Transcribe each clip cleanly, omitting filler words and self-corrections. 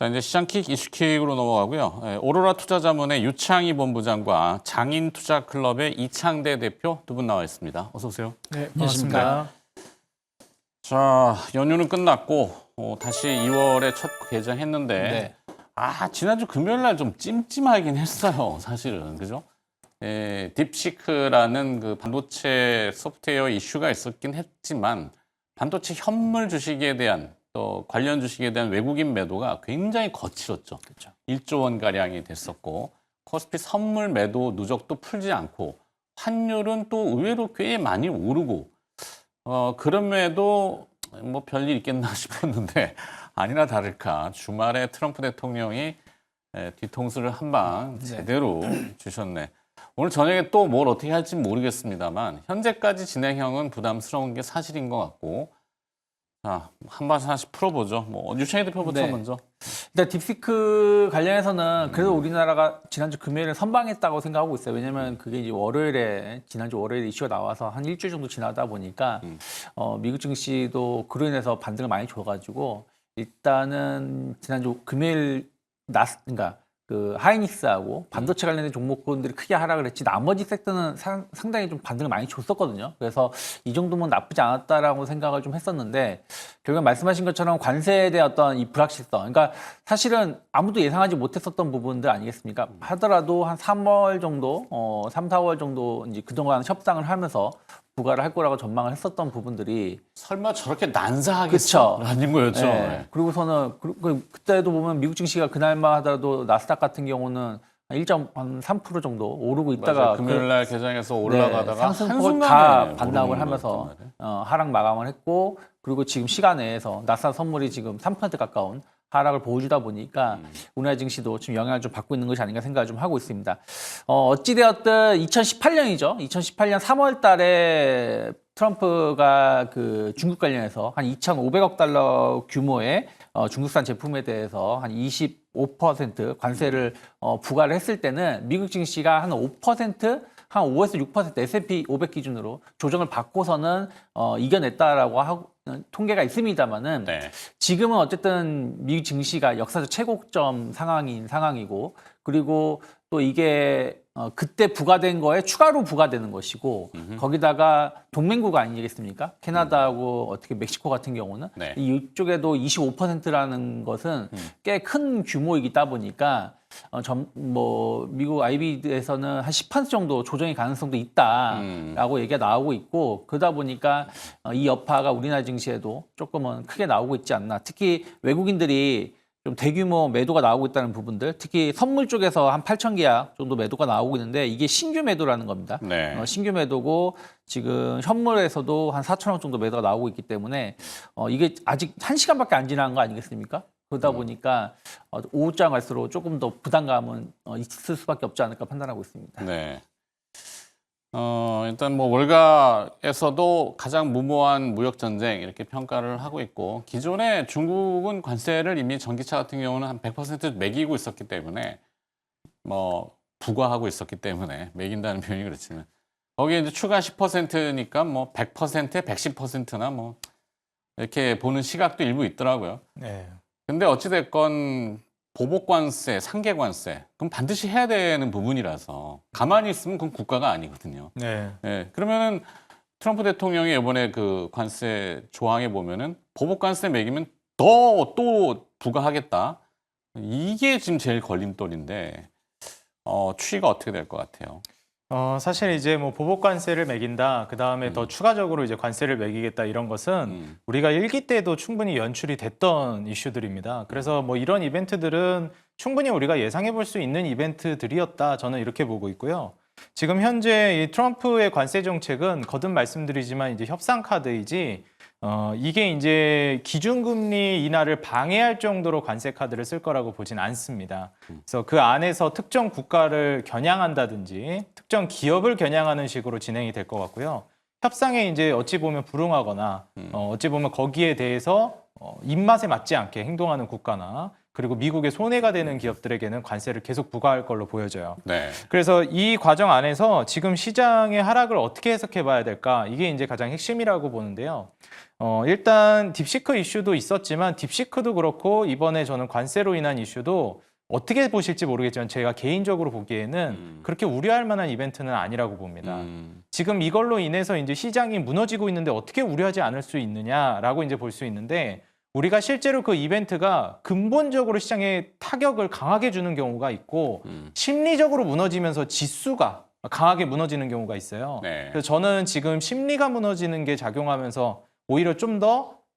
자, 이제 시장킥 이슈킥으로 넘어가고요. 오로라 투자자문의 유창희 본부장과 장인투자클럽의 이창대 대표 두 분 나와 있습니다. 어서 오세요. 네, 반갑습니다. 자, 연휴는 끝났고 다시 2월에 첫 개장했는데 지난주 금요일 날 좀 찜찜하긴 했어요. 사실은. 그죠? 딥시크라는 그 반도체 소프트웨어 이슈가 있었긴 했지만 반도체 현물 주식에 대한 또 관련 주식에 대한 외국인 매도가 굉장히 거칠었죠. 그렇죠. 1조 원 가량이 됐었고 코스피 선물 매도 누적도 풀지 않고 환율은 또 의외로 꽤 많이 오르고 그럼에도 뭐 별일 있겠나 싶었는데 아니나 다를까 주말에 트럼프 대통령이 뒤통수를 한 방 제대로 주셨네. 오늘 저녁에 또 뭘 어떻게 할지 모르겠습니다만 현재까지 진행형은 부담스러운 게 사실인 것 같고 자, 한 번 하나씩 풀어보죠. 뭐 유창희 대표부터 먼저. 일단 딥시크 관련해서는 그래도 우리나라가 지난주 금요일에 선방했다고 생각하고 있어요. 왜냐면 그게 이제 지난주 월요일에 이슈가 나와서 한 일주일 정도 지나다 보니까 미국 증시도 그로 인해서 반등을 많이 줘가지고 일단은 지난주 금요일 그러니까 그 하이닉스하고 반도체 관련된 종목군들이 크게 하락을 했지 나머지 섹터는 상당히 좀 반등을 많이 줬었거든요. 그래서 이 정도면 나쁘지 않았다라고 생각을 좀 했었는데 결국 말씀하신 것처럼 관세에 대한 어떤 이 불확실성, 그러니까 사실은 아무도 예상하지 못했었던 부분들 아니겠습니까? 하더라도 한 3월 정도, 3, 4월 정도 이제 그동안 협상을 하면서 부과를 할 거라고 전망을 했었던 부분들이 설마 저렇게 난사하겠어? 라는 거였죠. 네. 그리고서는 그때도 보면 미국 증시가 그날만 하더라도 나스닥 같은 경우는 1.3% 정도 오르고 있다가 금요일 날 개장해서 올라가다가 상승폭을 다 반납을 하면서 하락 마감을 했고 그리고 지금 시간 내에서 나스닥 선물이 지금 3% 가까운 하락을 보여주다 보니까 우리나라 증시도 지금 영향을 좀 받고 있는 것이 아닌가 생각을 좀 하고 있습니다. 어찌되었든 2018년이죠. 2018년 3월 달에 트럼프가 그 중국 관련해서 한 2,500억 달러 규모의 중국산 제품에 대해서 한 25% 관세를 부과를 했을 때는 미국 증시가 한 5%, 한 5에서 6% S&P 500 기준으로 조정을 받고서는 이겨냈다라고 하고 통계가 있습니다만은 지금은 어쨌든 미국 증시가 역사적 최고점 상황이고 그리고 또 이게 그때 부과된 거에 추가로 부과되는 것이고 거기다가 동맹국가 아니겠습니까? 캐나다하고 어떻게 멕시코 같은 경우는 이쪽에도 25%라는 것은 꽤 큰 규모이다 보니까 미국 IB에서는 한 10% 정도 조정의 가능성도 있다라고 얘기가 나오고 있고 그러다 보니까 이 여파가 우리나라 증시에도 조금은 크게 나오고 있지 않나. 특히 외국인들이 좀 대규모 매도가 나오고 있다는 부분들, 특히 선물 쪽에서 한 8천 계약 정도 매도가 나오고 있는데 이게 신규 매도라는 겁니다. 신규 매도고 지금 현물에서도 한 4천억 정도 매도가 나오고 있기 때문에 이게 아직 1시간밖에 안 지난 거 아니겠습니까? 그러다 보니까 오후장 갈수록 조금 더 부담감은 있을 수밖에 없지 않을까 판단하고 있습니다. 네. 일단 뭐 월가에서도 가장 무모한 무역 전쟁 이렇게 평가를 하고 있고 기존에 중국은 관세를 이미 전기차 같은 경우는 한 100% 매기고 있었기 때문에 뭐 부과하고 있었기 때문에 매긴다는 표현이 그렇지만 거기에 이제 추가 10%니까 뭐 100%에 110%나 뭐 이렇게 보는 시각도 일부 있더라고요. 근데 어찌됐건 보복관세, 상계관세, 그럼 반드시 해야 되는 부분이라서 가만히 있으면 그건 국가가 아니거든요. 그러면은 트럼프 대통령이 이번에 그 관세 조항에 보면은 보복관세 매기면 또 부과하겠다. 이게 지금 제일 걸림돌인데 추이가 어떻게 될 것 같아요? 사실 이제 뭐 보복관세를 매긴다, 그 다음에 더 추가적으로 이제 관세를 매기겠다 이런 것은 우리가 1기 때도 충분히 연출이 됐던 이슈들입니다. 그래서 뭐 이런 이벤트들은 충분히 우리가 예상해 볼 수 있는 이벤트들이었다. 저는 이렇게 보고 있고요. 지금 현재 이 트럼프의 관세 정책은 거듭 말씀드리지만 이제 협상 카드이지 이게 이제 기준금리 인하를 방해할 정도로 관세 카드를 쓸 거라고 보진 않습니다. 그래서 그 안에서 특정 국가를 겨냥한다든지 특정 기업을 겨냥하는 식으로 진행이 될 것 같고요. 협상에 이제 어찌 보면 불응하거나 어찌 보면 거기에 대해서 입맛에 맞지 않게 행동하는 국가나 그리고 미국의 손해가 되는 기업들에게는 관세를 계속 부과할 걸로 보여져요. 네. 그래서 이 과정 안에서 지금 시장의 하락을 어떻게 해석해 봐야 될까? 이게 이제 가장 핵심이라고 보는데요. 일단 딥시크 이슈도 있었지만 딥시크도 그렇고 이번에 저는 관세로 인한 이슈도 어떻게 보실지 모르겠지만 제가 개인적으로 보기에는 그렇게 우려할 만한 이벤트는 아니라고 봅니다. 지금 이걸로 인해서 이제 시장이 무너지고 있는데 어떻게 우려하지 않을 수 있느냐라고 이제 볼 수 있는데 우리가 실제로 그 이벤트가 근본적으로 시장에 타격을 강하게 주는 경우가 있고 심리적으로 무너지면서 지수가 강하게 무너지는 경우가 있어요. 네. 그래서 저는 지금 심리가 무너지는 게 작용하면서 오히려 좀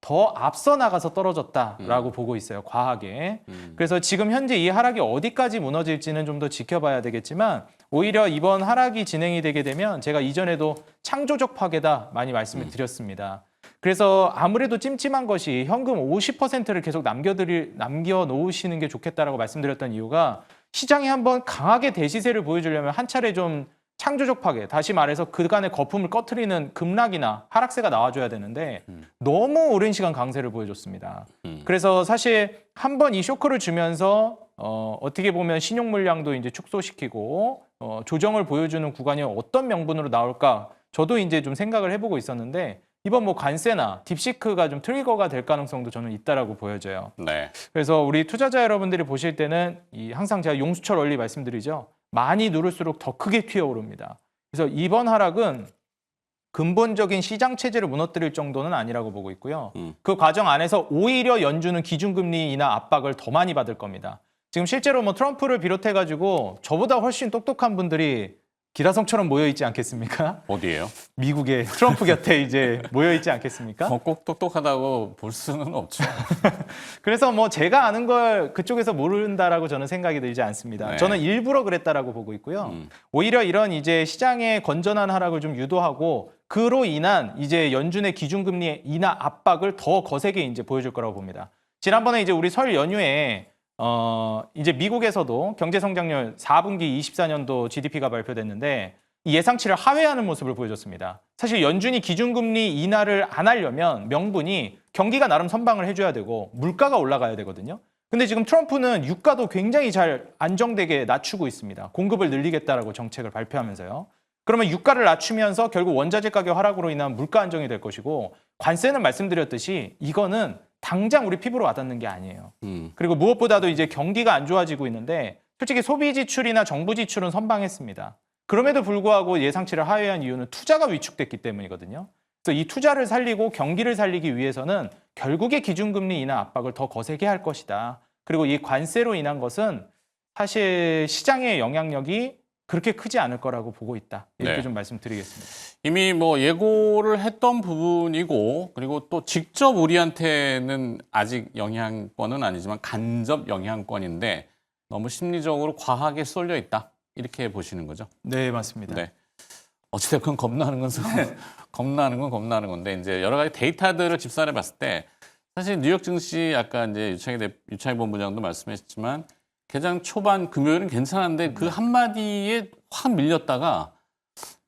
더 앞서 나가서 떨어졌다라고 보고 있어요. 과하게. 그래서 지금 현재 이 하락이 어디까지 무너질지는 좀 더 지켜봐야 되겠지만 오히려 이번 하락이 진행이 되게 되면 제가 이전에도 창조적 파괴다 많이 말씀을 드렸습니다. 그래서 아무래도 찜찜한 것이 현금 50%를 계속 남겨놓으시는 게 좋겠다라고 말씀드렸던 이유가 시장이 한번 강하게 대시세를 보여주려면 한 차례 좀 창조적 파괴, 다시 말해서 그간의 거품을 꺼트리는 급락이나 하락세가 나와줘야 되는데 너무 오랜 시간 강세를 보여줬습니다. 그래서 사실 한번 이 쇼크를 주면서 어떻게 보면 신용 물량도 이제 축소시키고 조정을 보여주는 구간이 어떤 명분으로 나올까 저도 이제 좀 생각을 해보고 있었는데 이번 뭐 관세나 딥시크가 좀 트리거가 될 가능성도 저는 있다라고 보여져요. 네. 그래서 우리 투자자 여러분들이 보실 때는 항상 제가 용수철 원리 말씀드리죠. 많이 누를수록 더 크게 튀어오릅니다. 그래서 이번 하락은 근본적인 시장 체제를 무너뜨릴 정도는 아니라고 보고 있고요. 그 과정 안에서 오히려 연준은 기준금리 인하 압박을 더 많이 받을 겁니다. 지금 실제로 뭐 트럼프를 비롯해가지고 저보다 훨씬 똑똑한 분들이 기라성처럼 모여있지 않겠습니까? 어디예요? 미국의 트럼프 곁에 이제 모여있지 않겠습니까? 꼭 똑똑하다고 볼 수는 없죠. 그래서 뭐 제가 아는 걸 그쪽에서 모른다라고 저는 생각이 들지 않습니다. 네. 저는 일부러 그랬다라고 보고 있고요. 오히려 이런 이제 시장의 건전한 하락을 좀 유도하고 그로 인한 이제 연준의 기준금리 인하 압박을 더 거세게 이제 보여줄 거라고 봅니다. 지난번에 이제 우리 설 연휴에 이제 미국에서도 경제 성장률 4분기 24년도 GDP가 발표됐는데 이 예상치를 하회하는 모습을 보여줬습니다. 사실 연준이 기준금리 인하를 안 하려면 명분이 경기가 나름 선방을 해줘야 되고 물가가 올라가야 되거든요. 근데 지금 트럼프는 유가도 굉장히 잘 안정되게 낮추고 있습니다. 공급을 늘리겠다라고 정책을 발표하면서요. 그러면 유가를 낮추면서 결국 원자재 가격 하락으로 인한 물가 안정이 될 것이고 관세는 말씀드렸듯이 이거는 당장 우리 피부로 와닿는 게 아니에요. 그리고 무엇보다도 이제 경기가 안 좋아지고 있는데 솔직히 소비 지출이나 정부 지출은 선방했습니다. 그럼에도 불구하고 예상치를 하회한 이유는 투자가 위축됐기 때문이거든요. 그래서 이 투자를 살리고 경기를 살리기 위해서는 결국에 기준금리 인하 압박을 더 거세게 할 것이다. 그리고 이 관세로 인한 것은 사실 시장의 영향력이 그렇게 크지 않을 거라고 보고 있다. 이렇게 네. 좀 말씀드리겠습니다. 이미 뭐 예고를 했던 부분이고 그리고 또 직접 우리한테는 아직 영향권은 아니지만 간접 영향권인데 너무 심리적으로 과하게 쏠려 있다. 이렇게 보시는 거죠. 네, 맞습니다. 네. 어찌됐건 겁나는 건 겁나는 건데 이제 여러 가지 데이터들을 집산해 봤을 때 사실 뉴욕 증시 아까 이제 유창희 본부장도 말씀하셨지만 개장 초반 금요일은 괜찮은데 그 한마디에 확 밀렸다가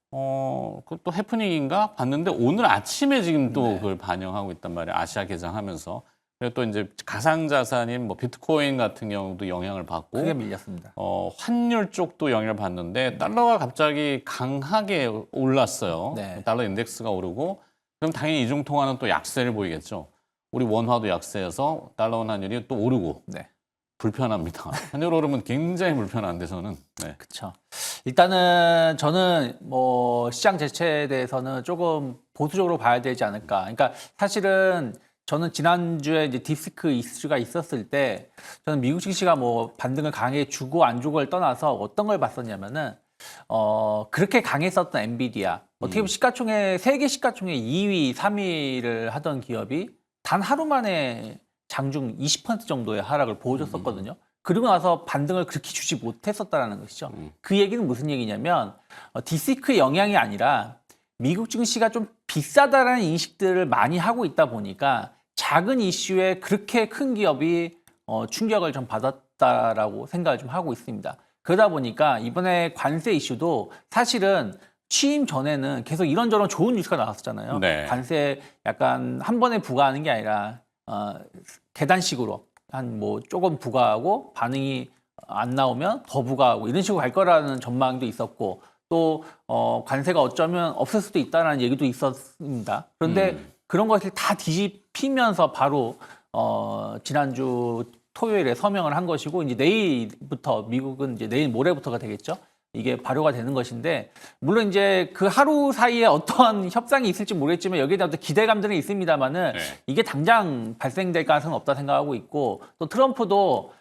그것도 해프닝인가 봤는데 오늘 아침에 지금 또 그걸 반영하고 있단 말이에요. 아시아 개장하면서. 그리고 또 이제 가상자산인 뭐 비트코인 같은 경우도 영향을 받고 크게 밀렸습니다. 환율 쪽도 영향을 받는데 달러가 갑자기 강하게 올랐어요. 네. 달러 인덱스가 오르고 그럼 당연히 이중 통화는 또 약세를 보이겠죠. 우리 원화도 약세여서 달러 원 환율이 또 오르고 네. 불편합니다. 환율 오르면 굉장히 불편한데 저는. 네. 그렇죠. 일단은 저는 뭐 시장 자체에 대해서는 조금 보수적으로 봐야 되지 않을까. 그러니까 사실은 저는 지난주에 이제 딥시크 이슈가 있었을 때 저는 미국 증시가 뭐 반등을 강하게 주고 안 주고를 떠나서 어떤 걸 봤었냐면은 그렇게 강했었던 엔비디아 어떻게 보면 시가총액 세계 시가총액 2위, 3위를 하던 기업이 단 하루 만에 장중 20% 정도의 하락을 보여줬었거든요. 그리고 나서 반등을 그렇게 주지 못했었다라는 것이죠. 그 얘기는 무슨 얘기냐면 딥시크의 영향이 아니라 미국 증시가 좀 비싸다라는 인식들을 많이 하고 있다 보니까 작은 이슈에 그렇게 큰 기업이 충격을 좀 받았다라고 생각을 좀 하고 있습니다. 그러다 보니까 이번에 관세 이슈도 사실은 취임 전에는 계속 이런저런 좋은 뉴스가 나왔었잖아요. 네. 관세 약간 한 번에 부과하는 게 아니라 계단식으로 한 뭐 조금 부과하고 반응이 안 나오면 더 부과하고 이런 식으로 갈 거라는 전망도 있었고 또 관세가 어쩌면 없을 수도 있다는 얘기도 있었습니다. 그런데 그런 것을 다 뒤집히면서 바로 지난주 토요일에 서명을 한 것이고 이제 내일부터 미국은 이제 내일 모레부터가 되겠죠. 이게 발효가 되는 것인데 물론 이제 그 하루 사이에 어떠한 협상이 있을지 모르겠지만 여기에 대한 기대감들은 있습니다만은 네. 이게 당장 발생될 가능성은 없다 생각하고 있고 또 트럼프도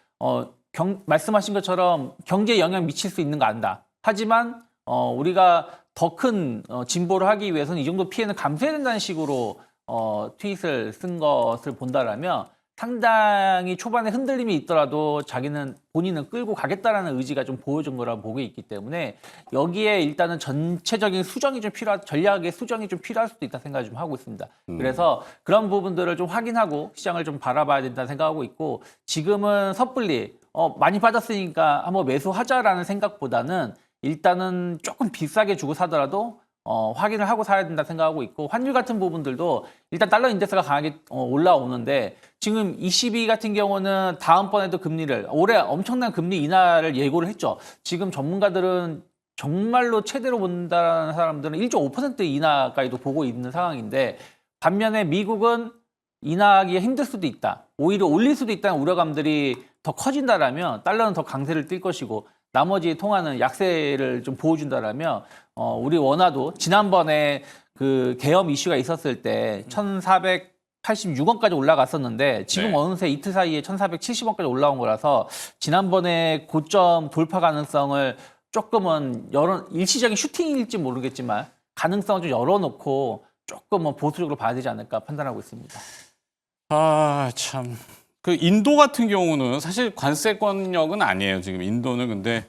말씀하신 것처럼 경제에 영향 미칠 수 있는 거 안다. 하지만 우리가 더 큰 진보를 하기 위해서는 이 정도 피해는 감수해야 된다는 식으로 트윗을 쓴 것을 본다라면 상당히 초반에 흔들림이 있더라도 본인은 끌고 가겠다라는 의지가 좀 보여준 거라고 보고 있기 때문에 여기에 일단은 전체적인 수정이 좀 전략의 수정이 좀 필요할 수도 있다 생각을 좀 하고 있습니다. 그래서 그런 부분들을 좀 확인하고 시장을 좀 바라봐야 된다 생각하고 있고 지금은 섣불리 많이 빠졌으니까 한번 매수하자라는 생각보다는 일단은 조금 비싸게 주고 사더라도 확인을 하고 사야 된다 생각하고 있고 환율 같은 부분들도 일단 달러 인덱스가 강하게 올라오는데 지금 ECB 같은 경우는 다음번에도 금리를 올해 엄청난 금리 인하를 예고를 했죠. 지금 전문가들은 정말로 최대로 본다는 사람들은 1.5% 인하까지도 보고 있는 상황인데 반면에 미국은 인하하기 힘들 수도 있다. 오히려 올릴 수도 있다는 우려감들이 더 커진다라면 달러는 더 강세를 뛸 것이고 나머지 통화는 약세를 좀 보여준다라면 우리 원화도 지난번에 그 계엄 이슈가 있었을 때 1,486원까지 올라갔었는데 지금 네. 어느새 이틀 사이에 1,470원까지 올라온 거라서 지난번에 고점 돌파 가능성을 조금은 일시적인 슈팅일지 모르겠지만 가능성을 좀 열어놓고 조금 보수적으로 봐야 되지 않을까 판단하고 있습니다. 아, 참. 그 인도 같은 경우는 사실 관세권역은 아니에요. 지금 인도는 근데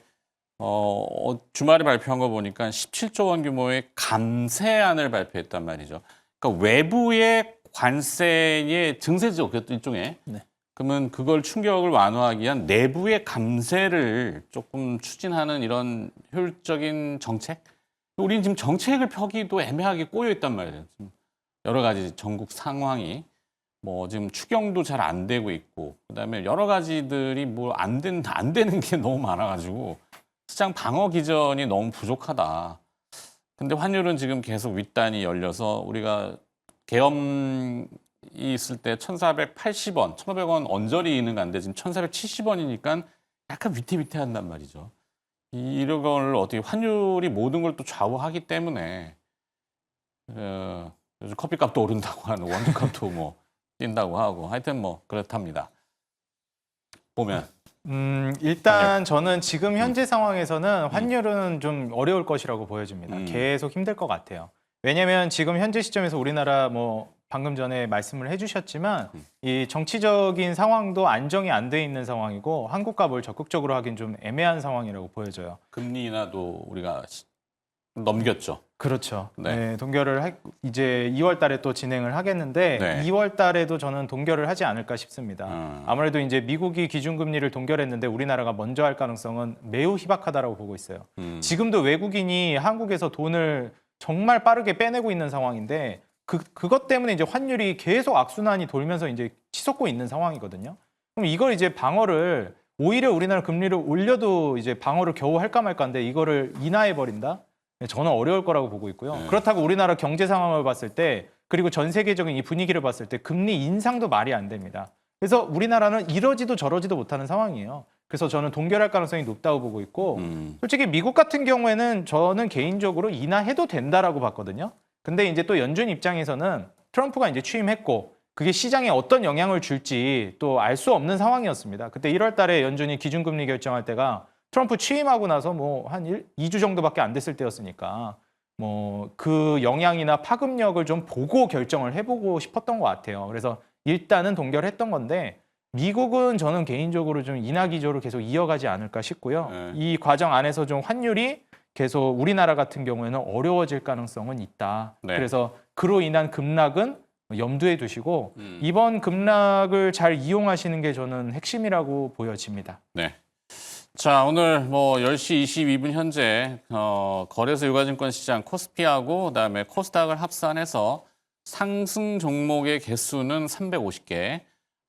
주말에 발표한 거 보니까 17조 원 규모의 감세안을 발표했단 말이죠. 그러니까 외부의 관세의 증세죠. 일종의. 네. 그러면 그걸 충격을 완화하기 위한 내부의 감세를 조금 추진하는 이런 효율적인 정책? 우리는 지금 정책을 펴기도 애매하게 꼬여 있단 말이에요. 지금 여러 가지 전국 상황이. 뭐 지금 추경도 잘 안 되고 있고 그다음에 여러 가지들이 뭐 안 되는 게 너무 많아가지고 시장 방어 기전이 너무 부족하다. 근데 환율은 지금 계속 윗단이 열려서 우리가 계엄이 있을 때 1,480원, 1,500원 언저리는 간데 지금 1,470원이니까 약간 위태위태한단 말이죠. 이런 걸 어떻게 환율이 모든 걸 또 좌우하기 때문에 요즘 커피값도 오른다고 하는 원두값도 뭐 뛴다고 하고 하여튼 뭐 그렇답니다. 보면 일단 저는 지금 현재 상황에서는 환율은 좀 어려울 것이라고 보여집니다. 계속 힘들 것 같아요. 왜냐하면 지금 현재 시점에서 우리나라 뭐 방금 전에 말씀을 해주셨지만 이 정치적인 상황도 안정이 안 돼 있는 상황이고 한국과 뭘 적극적으로 하긴 좀 애매한 상황이라고 보여져요. 금리 인하도 우리가 넘겼죠. 그렇죠. 네. 네, 동결을 이제 2월 달에 또 진행을 하겠는데 네. 2월 달에도 저는 동결을 하지 않을까 싶습니다. 아무래도 이제 미국이 기준금리를 동결했는데 우리나라가 먼저 할 가능성은 매우 희박하다라고 보고 있어요. 지금도 외국인이 한국에서 돈을 정말 빠르게 빼내고 있는 상황인데 그것 때문에 이제 환율이 계속 악순환이 돌면서 이제 치솟고 있는 상황이거든요. 그럼 이걸 이제 방어를 오히려 우리나라 금리를 올려도 이제 방어를 겨우 할까 말까인데 이거를 인하해 버린다? 저는 어려울 거라고 보고 있고요. 그렇다고 우리나라 경제 상황을 봤을 때 그리고 전 세계적인 이 분위기를 봤을 때 금리 인상도 말이 안 됩니다. 그래서 우리나라는 이러지도 저러지도 못하는 상황이에요. 그래서 저는 동결할 가능성이 높다고 보고 있고 솔직히 미국 같은 경우에는 저는 개인적으로 인하해도 된다라고 봤거든요. 근데 이제 또 연준 입장에서는 트럼프가 이제 취임했고 그게 시장에 어떤 영향을 줄지 또 알 수 없는 상황이었습니다. 그때 1월 달에 연준이 기준금리 결정할 때가 트럼프 취임하고 나서 뭐 한 2주 정도밖에 안 됐을 때였으니까 뭐 그 영향이나 파급력을 좀 보고 결정을 해보고 싶었던 것 같아요. 그래서 일단은 동결했던 건데 미국은 저는 개인적으로 좀 인하 기조를 계속 이어가지 않을까 싶고요. 이 과정 안에서 좀 환율이 계속 우리나라 같은 경우에는 어려워질 가능성은 있다. 네. 그래서 그로 인한 급락은 염두에 두시고 이번 급락을 잘 이용하시는 게 저는 핵심이라고 보여집니다. 네. 자, 오늘 뭐 10시 22분 현재 거래소 유가증권 시장 코스피하고 그다음에 코스닥을 합산해서 상승 종목의 개수는 350개,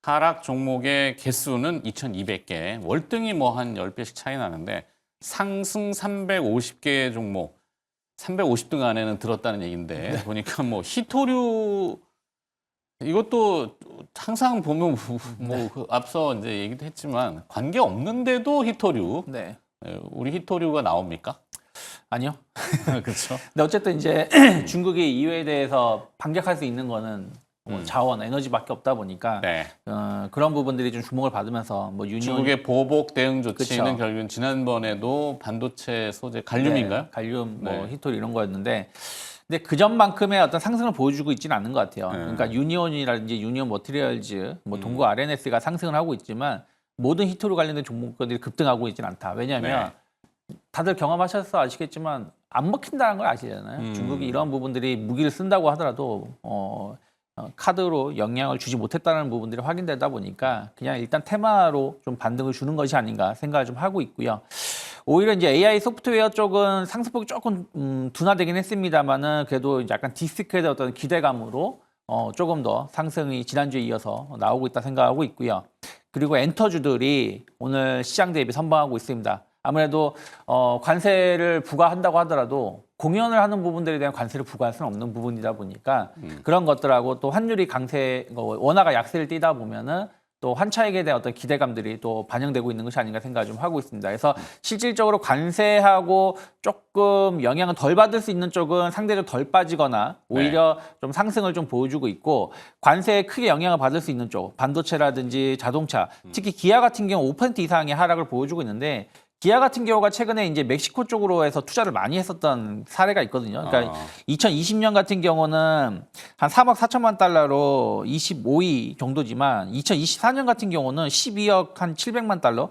하락 종목의 개수는 2,200개. 월등히 뭐 한 10배씩 차이 나는데 상승 350개 종목, 350등 안에는 들었다는 얘기인데 보니까 뭐 히토류 이것도 항상 보면 뭐그 앞서 이제 얘기도 했지만 관계 없는데도 히토류. 네. 우리 히토류가 나옵니까? 아니요. 그렇죠. 근데 어쨌든 이제 중국이 이외에 대해서 반격할 수 있는 거는 뭐 자원, 에너지밖에 없다 보니까 네. 그런 부분들이 좀 주목을 받으면서 뭐 유니온 중국의 보복 대응 조치는 그쵸. 결국은 지난번에도 반도체 소재 갈륨인가요? 네, 갈륨, 뭐 네. 히토리 이런 거였는데, 근데 그 전만큼의 어떤 상승을 보여주고 있지는 않는 것 같아요. 그러니까 유니온이라든지 유니온 머티리얼즈, 뭐 동구 RNS가 상승을 하고 있지만 모든 히토리 관련된 종목들이 급등하고 있지는 않다. 왜냐하면 다들 경험하셔서 아시겠지만 안 먹힌다는 걸 아시잖아요. 중국이 이런 부분들이 무기를 쓴다고 하더라도 카드로 영향을 주지 못했다는 부분들이 확인되다 보니까 그냥 일단 테마로 좀 반등을 주는 것이 아닌가 생각을 좀 하고 있고요. 오히려 이제 AI 소프트웨어 쪽은 상승폭이 조금 둔화되긴 했습니다만은 그래도 약간 디스크에 대한 어떤 기대감으로 조금 더 상승이 지난주에 이어서 나오고 있다 생각하고 있고요. 그리고 엔터주들이 오늘 시장 대비 선방하고 있습니다. 아무래도 관세를 부과한다고 하더라도 공연을 하는 부분들에 대한 관세를 부과할 수는 없는 부분이다 보니까 그런 것들하고 또 환율이 원화가 약세를 띠다 보면은 또 환차익에 대한 어떤 기대감들이 또 반영되고 있는 것이 아닌가 생각을 좀 하고 있습니다. 그래서 실질적으로 관세하고 조금 영향을 덜 받을 수 있는 쪽은 상대적으로 덜 빠지거나 오히려 좀 상승을 좀 보여주고 있고, 관세에 크게 영향을 받을 수 있는 쪽, 반도체라든지 자동차, 특히 기아 같은 경우 5% 이상의 하락을 보여주고 있는데, 기아 같은 경우가 최근에 이제 멕시코 쪽으로 해서 투자를 많이 했었던 사례가 있거든요. 그러니까 2020년 같은 경우는 한 3억 4천만 달러로 25위 정도지만 2024년 같은 경우는 12억 한 700만 달러,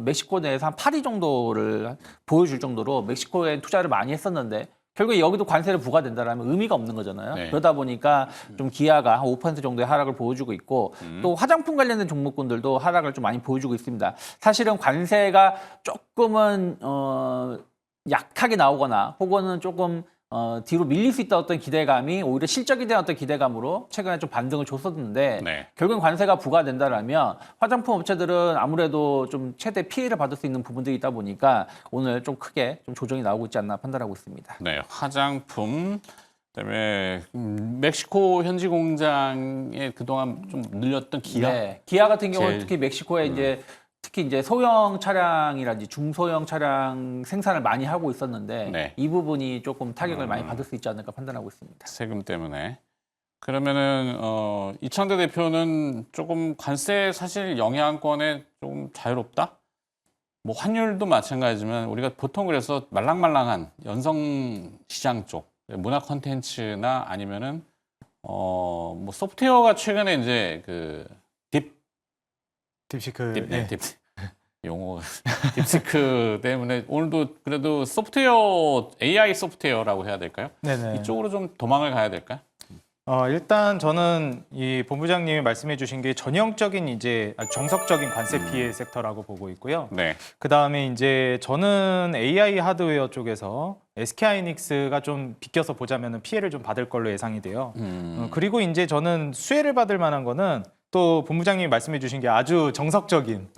멕시코 내에서 한 8위 정도를 보여줄 정도로 멕시코에 투자를 많이 했었는데 결국에 여기도 관세를 부과된다라면 의미가 없는 거잖아요. 네. 그러다 보니까 좀 기아가 한 5% 정도의 하락을 보여주고 있고 또 화장품 관련된 종목군들도 하락을 좀 많이 보여주고 있습니다. 사실은 관세가 조금은 약하게 나오거나 혹은 조금 뒤로 밀릴 수 있다 어떤 기대감이 오히려 실적에 대한 어떤 기대감으로 최근에 좀 반등을 줬었는데 결국엔 관세가 부과된다라면 화장품 업체들은 아무래도 좀 최대 피해를 받을 수 있는 부분들이 있다 보니까 오늘 좀 크게 좀 조정이 나오고 있지 않나 판단하고 있습니다. 네, 화장품 그다음에 멕시코 현지 공장에 그동안 좀 늘렸던 기아. 네, 기아 같은 경우는 특히 멕시코에 특히 이제 소형 차량이라든지 중소형 차량 생산을 많이 하고 있었는데 이 부분이 조금 타격을 많이 받을 수 있지 않을까 판단하고 있습니다. 세금 때문에. 그러면은 이창대 대표는 조금 관세 사실 영향권에 조금 자유롭다? 뭐 환율도 마찬가지지만 우리가 보통 그래서 말랑말랑한 연성 시장 쪽 문화 콘텐츠나 아니면은 뭐 소프트웨어가 최근에 이제 그 딥시크. 용어가 딥시크 때문에 오늘도 그래도 소프트웨어 AI 소프트웨어라고 해야 될까요? 네네. 이쪽으로 좀 도망을 가야 될까요? 일단 저는 이 본부장님이 말씀해 주신 게 전형적인 이제 정석적인 관세 피해 섹터라고 보고 있고요. 네. 그 다음에 이제 저는 AI 하드웨어 쪽에서 SK하이닉스가 좀 비껴서 보자면 피해를 좀 받을 걸로 예상이 돼요. 그리고 이제 저는 수혜를 받을 만한 거는 또 본부장님이 말씀해 주신 게 아주 정석적인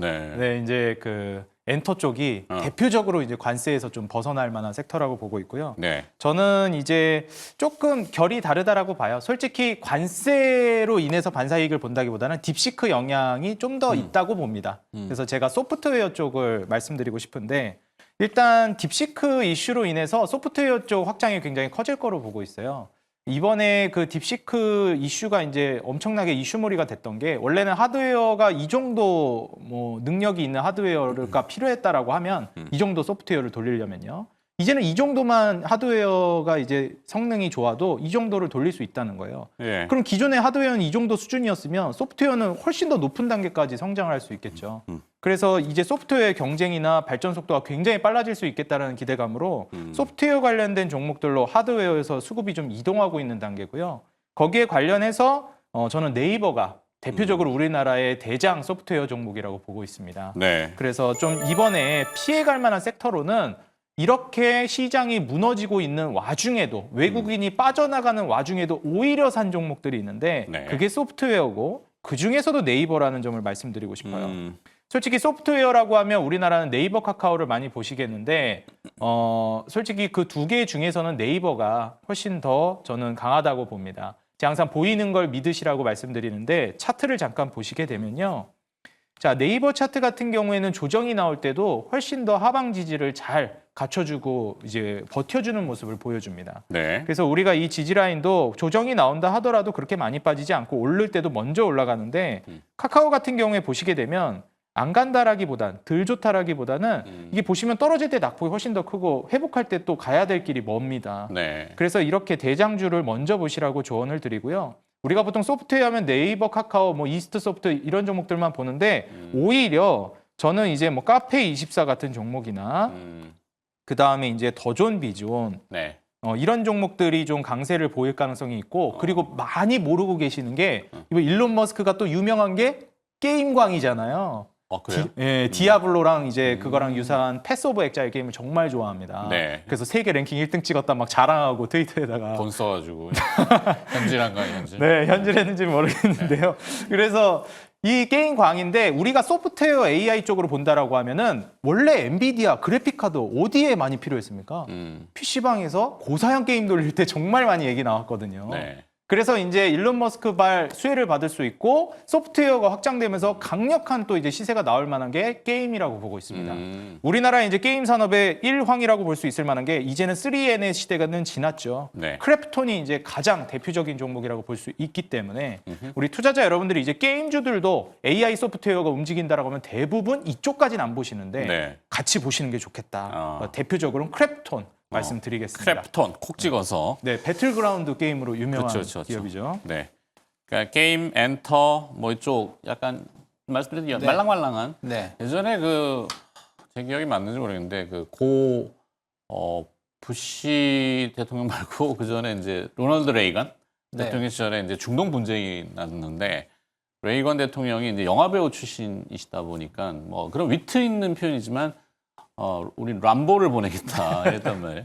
이제 그 엔터 쪽이 대표적으로 이제 관세에서 좀 벗어날 만한 섹터라고 보고 있고요. 저는 이제 조금 결이 다르다라고 봐요. 솔직히 관세로 인해서 반사이익을 본다기보다는 딥시크 영향이 좀 더 있다고 봅니다. 그래서 제가 소프트웨어 쪽을 말씀드리고 싶은데 일단 딥시크 이슈로 인해서 소프트웨어 쪽 확장이 굉장히 커질 거로 보고 있어요. 이번에 그 딥시크 이슈가 이제 엄청나게 이슈몰이가 됐던 게 원래는 하드웨어가 이 정도 뭐 능력이 있는 하드웨어가 필요했다라고 하면 이 정도 소프트웨어를 돌리려면요. 이제는 이 정도만 하드웨어가 이제 성능이 좋아도 이 정도를 돌릴 수 있다는 거예요. 그럼 기존의 하드웨어는 이 정도 수준이었으면 소프트웨어는 훨씬 더 높은 단계까지 성장을 할 수 있겠죠. 그래서 이제 소프트웨어의 경쟁이나 발전 속도가 굉장히 빨라질 수 있겠다는 기대감으로 소프트웨어 관련된 종목들로 하드웨어에서 수급이 좀 이동하고 있는 단계고요. 거기에 관련해서 저는 네이버가 대표적으로 우리나라의 대장 소프트웨어 종목이라고 보고 있습니다. 네. 그래서 좀 이번에 피해갈 만한 섹터로는 이렇게 시장이 무너지고 있는 와중에도 외국인이 빠져나가는 와중에도 오히려 산 종목들이 있는데 네. 그게 소프트웨어고 그중에서도 네이버라는 점을 말씀드리고 싶어요. 음. 솔직히 소프트웨어라고 하면 우리나라는 네이버 카카오를 많이 보시겠는데 솔직히 그 두 개 중에서는 네이버가 훨씬 더 저는 강하다고 봅니다. 제가 항상 보이는 걸 믿으시라고 말씀드리는데 차트를 잠깐 보시게 되면요. 자, 네이버 차트 같은 경우에는 조정이 나올 때도 훨씬 더 하방 지지를 잘 갖춰주고 이제 버텨주는 모습을 보여줍니다. 네. 그래서 우리가 이 지지 라인도 조정이 나온다 하더라도 그렇게 많이 빠지지 않고 오를 때도 먼저 올라가는데 카카오 같은 경우에 보시게 되면 안 간다라기보단 덜 좋다라기보다는 이게 보시면 떨어질 때 낙폭이 훨씬 더 크고 회복할 때 또 가야 될 길이 멉니다. 네. 그래서 이렇게 대장주를 먼저 보시라고 조언을 드리고요. 우리가 보통 소프트웨어 하면 네이버, 카카오, 뭐 이스트 소프트 이런 종목들만 보는데 오히려 저는 이제 뭐 카페24 같은 종목이나 그 다음에 이제 더존, 비존 네. 이런 종목들이 좀 강세를 보일 가능성이 있고 그리고 많이 모르고 계시는 게 이거 일론 머스크가 또 유명한 게 게임광이잖아요. 그래요? 디아블로랑 이제 그거랑 유사한 패스 오브 엑자일 게임을 정말 좋아합니다. 네. 그래서 세계 랭킹 1등 찍었다 막 자랑하고 트위터에다가 돈 써가지고 현질한가 현질. 네, 현질했는지 모르겠는데요. 그래서 이 게임 광인데 우리가 소프트웨어 AI 쪽으로 본다라고 하면은 원래 엔비디아 그래픽카드 어디에 많이 필요했습니까? PC방에서 고사양 게임 돌릴 때 정말 많이 얘기 나왔거든요. 네. 그래서 이제 일론 머스크 발 수혜를 받을 수 있고 소프트웨어가 확장되면서 강력한 또 이제 시세가 나올 만한 게 게임이라고 보고 있습니다. 우리나라 이제 게임 산업의 일황이라고 볼 수 있을 만한 게 이제는 3N의 시대가는 지났죠. 네. 크래프톤이 이제 가장 대표적인 종목이라고 볼 수 있기 때문에 우리 투자자 여러분들이 이제 게임주들도 AI 소프트웨어가 움직인다라고 하면 대부분 이쪽까지는 안 보시는데 네. 같이 보시는 게 좋겠다. 대표적으로는 크래프톤 말씀드리겠습니다. 크래프톤 콕 찍어서. 네, 배틀그라운드 게임으로 유명한 그렇죠. 기업이죠. 네. 그러니까 게임 엔터 뭐 이쪽 약간 말씀드린 네. 말랑말랑한 네. 예전에 제 기억이 맞는지 모르겠는데 부시 대통령 말고 그 전에 이제 로널드 레이건 네. 대통령 시절에 이제 중동 분쟁이 났는데 레이건 대통령이 이제 영화 배우 출신이시다 보니까 뭐 그런 위트 있는 표현이지만 우리 람보를 보내겠다 했단 말이에요.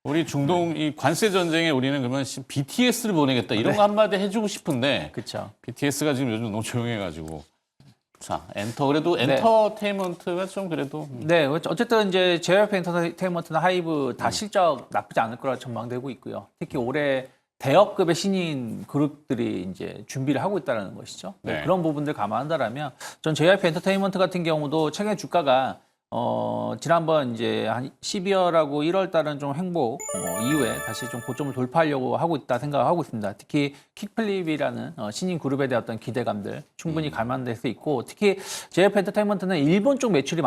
우리 중동 이 관세 전쟁에 우리는 그러면 BTS를 보내겠다 이런 거 한마디 해주고 싶은데 그렇죠. BTS가 지금 요즘 너무 조용해가지고 자 엔터 그래도 엔터테인먼트가 좀 그래도 네, 어쨌든 이제 JYP 엔터테인먼트나 하이브 다 실적 나쁘지 않을 거라 전망되고 있고요. 특히 올해 대역급의 신인 그룹들이 이제 준비를 하고 있다는 것이죠. 네. 그런 부분들 감안한다라면 전 JYP 엔터테인먼트 같은 경우도 최근에 주가가 지난번 이제 한 12월하고 1월 달은 좀 행복 이후에 다시 좀 고점을 돌파하려고 하고 있다 생각하고 있습니다. 특히 킥플립이라는 신인 그룹에 대한 어떤 기대감들 충분히 감안될 수 있고 특히 JYP 엔터테인먼트는 일본 쪽 매출이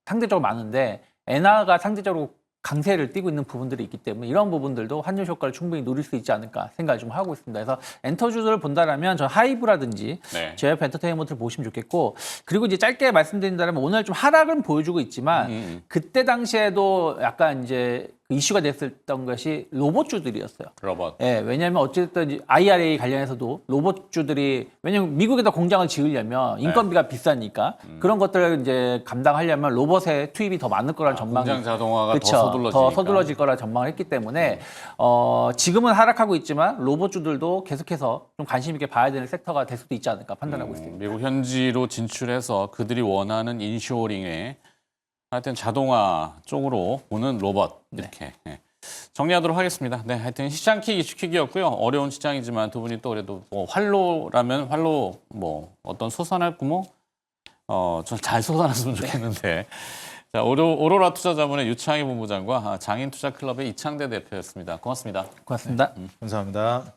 상대적으로 많은데 엔화가 상대적으로 강세를 띠고 있는 부분들이 있기 때문에 이런 부분들도 환율 효과를 충분히 누릴 수 있지 않을까 생각을 좀 하고 있습니다. 그래서 엔터주들을 본다라면 저 하이브라든지 네. JYP 엔터테인먼트를 보시면 좋겠고 그리고 이제 짧게 말씀드린다면 오늘 좀 하락은 보여주고 있지만 그때 당시에도 약간 이제 그 이슈가 됐었던 것이 로봇주들이었어요. 로봇. 예, 왜냐하면 어쨌든 IRA 관련해서도 로봇주들이 왜냐하면 미국에다 공장을 지으려면 인건비가 비싸니까 그런 것들을 이제 감당하려면 로봇의 투입이 더 많을 거라는 전망이 공장 자동화가 그쵸, 더 서둘러지니까. 더 서둘러질 거라 전망을 했기 때문에 지금은 하락하고 있지만 로봇주들도 계속해서 좀 관심 있게 봐야 되는 섹터가 될 수도 있지 않을까 판단하고 있습니다. 미국 현지로 진출해서 그들이 원하는 인쇼링에 하여튼 자동화 쪽으로 오는 로봇 이렇게 정리하도록 하겠습니다. 네, 하여튼 시장킥 이슈킥이었고요. 어려운 시장이지만 두 분이 또 그래도 뭐 활로라면 활로 뭐 어떤 솟아날 구멍 좀 잘 솟아났으면 좋겠는데 자 오로라 투자자문의 유창희 본부장과 장인투자클럽의 이창대 대표였습니다. 고맙습니다. 고맙습니다. 감사합니다.